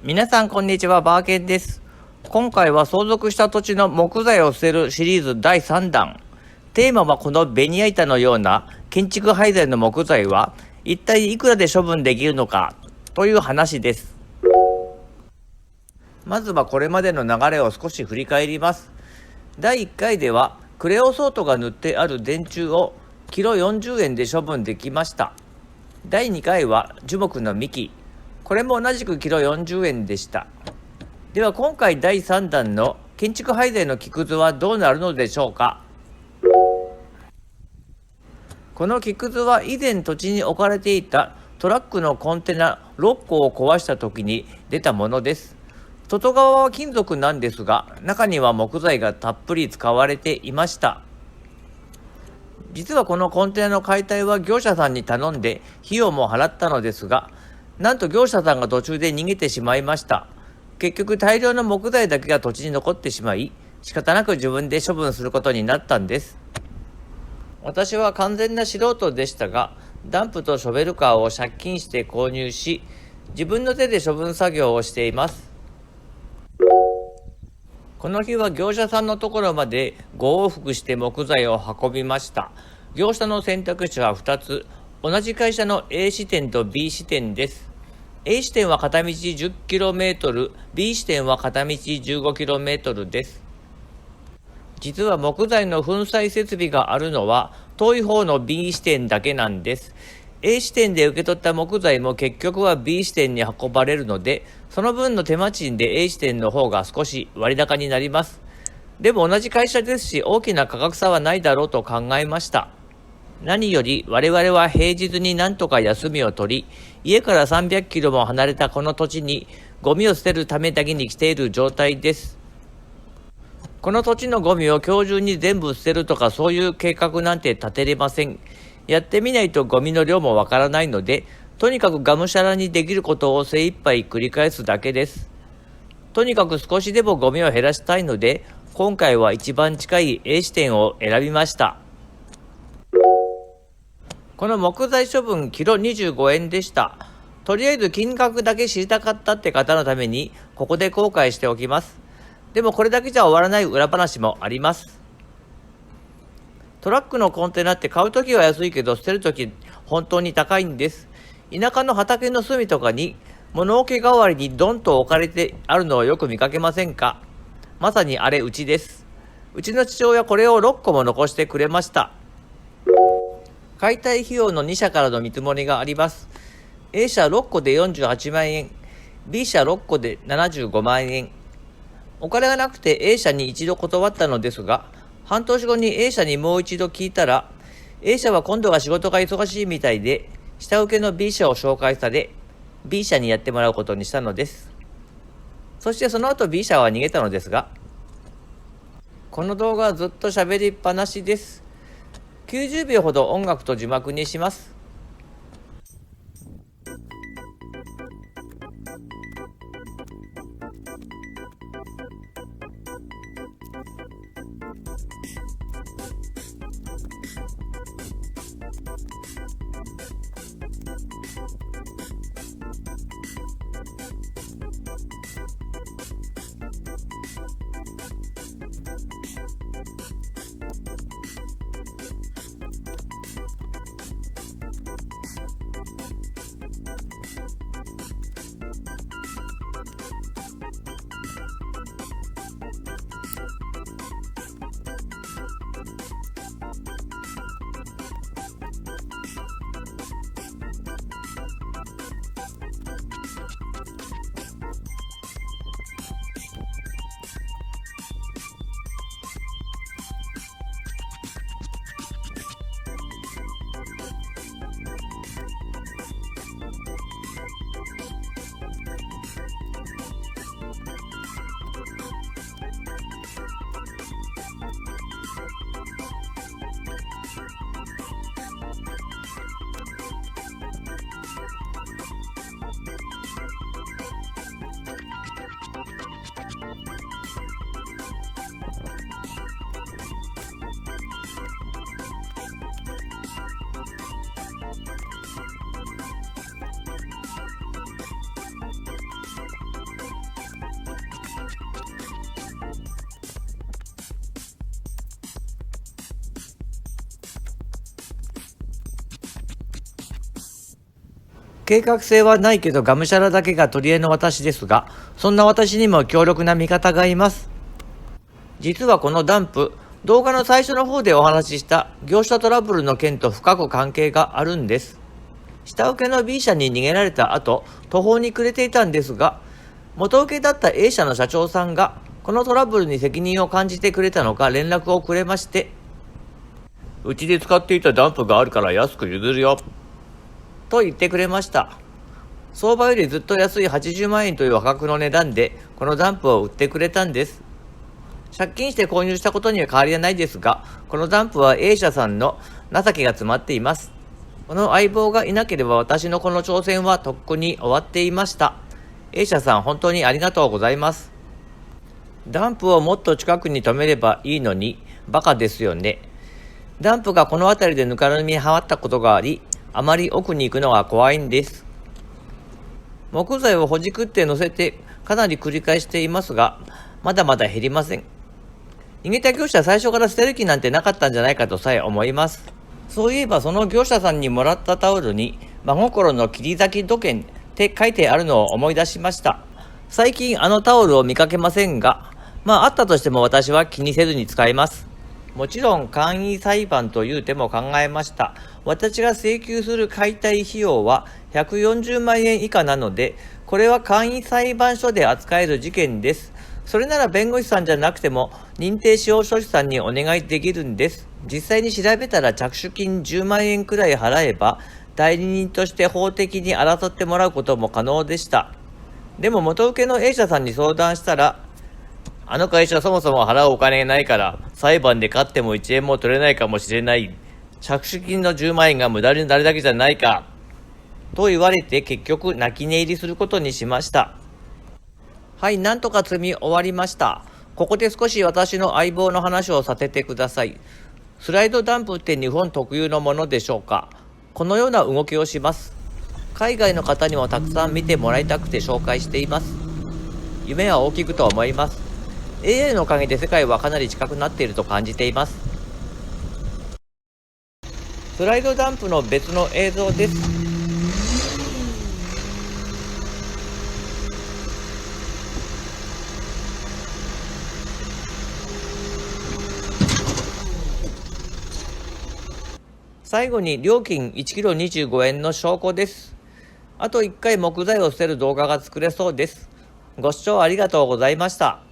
皆さんこんにちは、バーケンです。今回は相続した土地の木材を捨てるシリーズ第3弾。テーマはこのベニヤ板のような建築廃材の木材は一体いくらで処分できるのかという話です。まずはこれまでの流れを少し振り返ります。第1回ではクレオソートが塗ってある電柱をキロ40円で処分できました。第2回は樹木の幹。これも同じくキロ40円でした。では今回第3弾の建築廃材の木くずはどうなるのでしょうか。この木くずは以前土地に置かれていたトラックのコンテナ6個を壊した時に出たものです。外側は金属なんですが、中には木材がたっぷり使われていました。実はこのコンテナの解体は業者さんに頼んで費用も払ったのですが、なんと業者さんが途中で逃げてしまいました。結局大量の木材だけが土地に残ってしまい、仕方なく自分で処分することになったんです。私は完全な素人でしたが、ダンプとショベルカーを借金して購入し、自分の手で処分作業をしています。この日は業者さんのところまで5往復して木材を運びました。業者の選択肢は2つ。同じ会社の A 支店と B 支店です。A 支店は片道 10km、B 支店は片道 15km です。実は木材の粉砕設備があるのは遠い方の B 支店だけなんです。A 支店で受け取った木材も結局は B 支店に運ばれるので、その分の手間賃で A 支店の方が少し割高になります。でも同じ会社ですし、大きな価格差はないだろうと考えました。何より我々は平日に何とか休みを取り、家から300キロも離れたこの土地にゴミを捨てるためだけに来ている状態です。この土地のゴミを今日中に全部捨てるとかそういう計画なんて立てれません。やってみないとゴミの量もわからないので、とにかくがむしゃらにできることを精一杯繰り返すだけです。とにかく少しでもゴミを減らしたいので、今回は一番近い A 支店を選びました。この木材処分キロ25円でした。とりあえず金額だけ知りたかったって方のためにここで後悔しておきます。でもこれだけじゃ終わらない裏話もあります。トラックのコンテナって買うときは安いけど捨てるとき本当に高いんです。田舎の畑の隅とかに物置代わりにドンと置かれてあるのをよく見かけませんか。まさにあれうちです。うちの父親これを6個も残してくれました。解体費用の2社からの見積もりがあります。A 社6個で48万円、B 社6個で75万円。お金がなくて A 社に一度断ったのですが、半年後に A 社にもう一度聞いたら、A 社は今度は仕事が忙しいみたいで、下請けの B 社を紹介され、B 社にやってもらうことにしたのです。そしてその後 B 社は逃げたのですが、この動画はずっと喋りっぱなしです。90秒ほど音楽と字幕にします。計画性はないけどがむしゃらだけが取り柄の私ですが、そんな私にも強力な味方がいます。実はこのダンプ、動画の最初の方でお話しした業者トラブルの件と深く関係があるんです。下請けの B 社に逃げられた後、途方に暮れていたんですが、元請けだった A 社の社長さんが、このトラブルに責任を感じてくれたのか連絡をくれまして、うちで使っていたダンプがあるから安く譲るよ、と言ってくれました。相場よりずっと安い80万円という破格の値段で、このダンプを売ってくれたんです。借金して購入したことには変わりはないですが、このダンプは A 社さんの情けが詰まっています。この相棒がいなければ私のこの挑戦はとっくに終わっていました。A 社さん本当にありがとうございます。ダンプをもっと近くに止めればいいのに、バカですよね。ダンプがこの辺りでぬかるみにはまったことがあり、あまり奥に行くのが怖いんです。木材をほじくって乗せてかなり繰り返していますが、まだまだ減りません。逃げた業者は最初から捨てる気なんてなかったんじゃないかとさえ思います。そういえばその業者さんにもらったタオルに真心の切り裂き土建って書いてあるのを思い出しました。最近あのタオルを見かけませんが、あったとしても私は気にせずに使います。もちろん簡易裁判という手も考えました。私が請求する解体費用は140万円以下なので、これは簡易裁判所で扱える事件です。それなら弁護士さんじゃなくても認定司法書士さんにお願いできるんです。実際に調べたら着手金10万円くらい払えば代理人として法的に争ってもらうことも可能でした。でも元請けの A 社さんに相談したら、あの会社そもそも払うお金ないから裁判で勝っても1円も取れないかもしれない。着手金の10万円が無駄になるだけじゃないかと言われて、結局泣き寝入りすることにしました。はい、なんとか積み終わりました。ここで少し私の相棒の話をさせてください。スライドダンプって日本特有のものでしょうか。このような動きをします。海外の方にもたくさん見てもらいたくて紹介しています。夢は大きくと思います。AI のおかげで世界はかなり近くなっていると感じています。スライドダンプの別の映像です。最後に料金 1kg25 円の証拠です。あと1回木材を捨てる動画が作れそうです。ご視聴ありがとうございました。